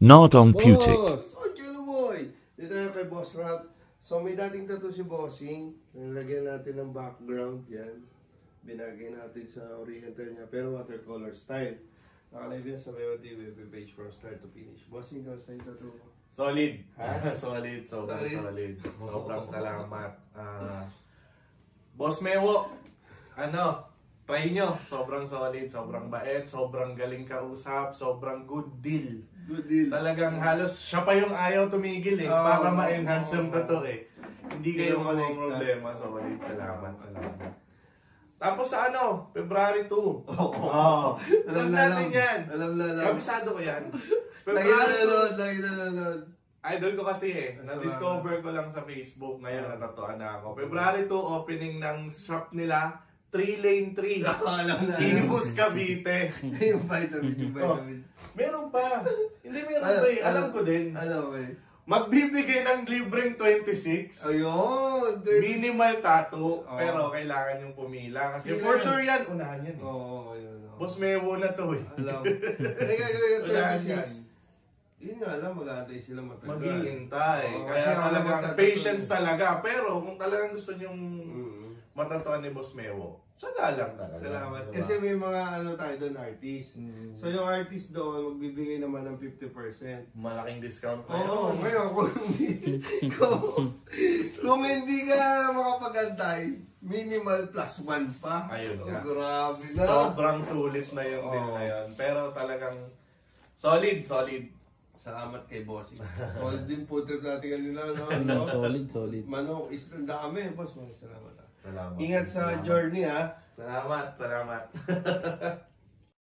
Not on Putic. Boss! Oh, Jello Boy! Dito na kay Boss Rob. So may dating tattoo si Bossing. Nilagyan natin ng background. Yan. Binagay natin sa oriental niya. Pero watercolor style. Nakalagay yan sa Memo TV page from start to finish. Bossing, kamusta yung tattoo mo? Solid. Solid. Sobrang solid. Sobrang salamat. Boss Mewo, try nyo. Sobrang solid, sobrang bait, sobrang galing kausap, sobrang good deal. Good deal. Talagang halos siya pa yung ayaw tumigil para ma-enhance yung tattoo Hindi kayo problema. Solid. Salamat. Tapos sa February 2. Alam natin yan. Alam. Kabisado ko yan. Lagi nanonood. Idol ko kasi na-discover ko lang sa Facebook ngayon, natatuan na ako. February 2, opening ng shop nila, 3 Lane 3. Alam na. Imus Cavite. Yung vitamin. Meron pa. Hindi meron pa Alam ko din. Ano ba Magbibigay ng libreng 26. Ayun. Minimal tattoo. Pero kailangan yung pumila. Kasi for sure yan, unahan yan yun. Boss Mewo na to Alam. Hindi gagawin yung 26. Yun nga lang, mag-aantay sila matagal. Maghihintay. Kaya talagang patience talaga. Pero kung talagang gusto nyong matatuan ni Boss Mewo, tsaga lang talaga. Salamat. Diba? Kasi may mga tayo doon, artist. So yung artist doon, magbibigay naman ng 50%. Malaking discount na Oo, ngayon kung hindi ka makapag-antay, minimal plus 1 pa. Ayun nga. Grabe na. Sobrang sulit na yung deal na yun. Pero talagang solid. Salamat kay Bossing. Solid din po trip natin kanina, no? Solid. Manok, ang dami. Boss, salamat. Salamat. Ingat sa journey, ha? Salamat.